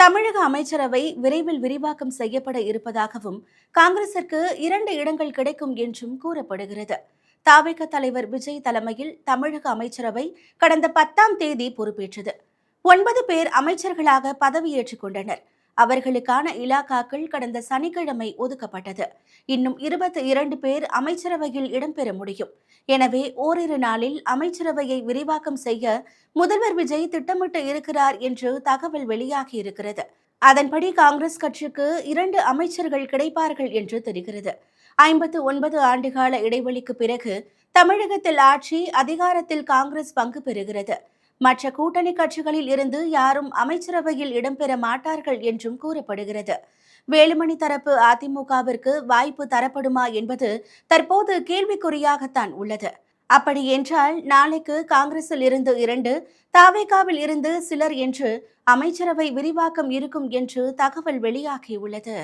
தமிழக அமைச்சரவை விரைவில் விரிவாக்கம் செய்யப்பட இருப்பதாகவும் காங்கிரசிற்கு 2 இடங்கள் கிடைக்கும் என்றும் கூறப்படுகிறது. தவிக தலைவர் விஜய் தலைமையில் தமிழக அமைச்சரவை கடந்த 10ஆம் தேதி பொறுப்பேற்றது. 9 பேர் அமைச்சர்களாக பதவியேற்றுக் கொண்டனர். அவர்களுக்கான இலாக்காக்கள் கடந்த சனிக்கிழமை ஒதுக்கப்பட்டது. இன்னும் 22 பேர் அமைச்சரவையில் இடம்பெற முடியும். எனவே ஓரிரு நாளில் அமைச்சரவையை விரிவாக்கம் செய்ய முதல்வர் விஜய் திட்டமிட்டு இருக்கிறார் என்று தகவல் வெளியாகியிருக்கிறது. அதன்படி காங்கிரஸ் கட்சிக்கு 2 அமைச்சர்கள் கிடைப்பார்கள் என்று தெரிகிறது. 59 ஆண்டுகால இடைவெளிக்கு பிறகு தமிழகத்தில் ஆட்சி அதிகாரத்தில் காங்கிரஸ் பங்கு பெறுகிறது. மற்ற கூட்டணி கட்சிகளில் இருந்து யாரும் அமைச்சரவையில் இடம்பெற மாட்டார்கள் என்றும் கூறப்படுகிறது. வேலுமணி தரப்பு அதிமுகவிற்கு வாய்ப்பு தரப்படுமா என்பது தற்போது கேள்விக்குறியாகத்தான் உள்ளது. அப்படி என்றால் நாளைக்கு காங்கிரஸில் இருந்து 2, தவிகவில் இருந்து சிலர் என்று அமைச்சரவை விரிவாக்கம் இருக்கும் என்று தகவல் வெளியாகியுள்ளது.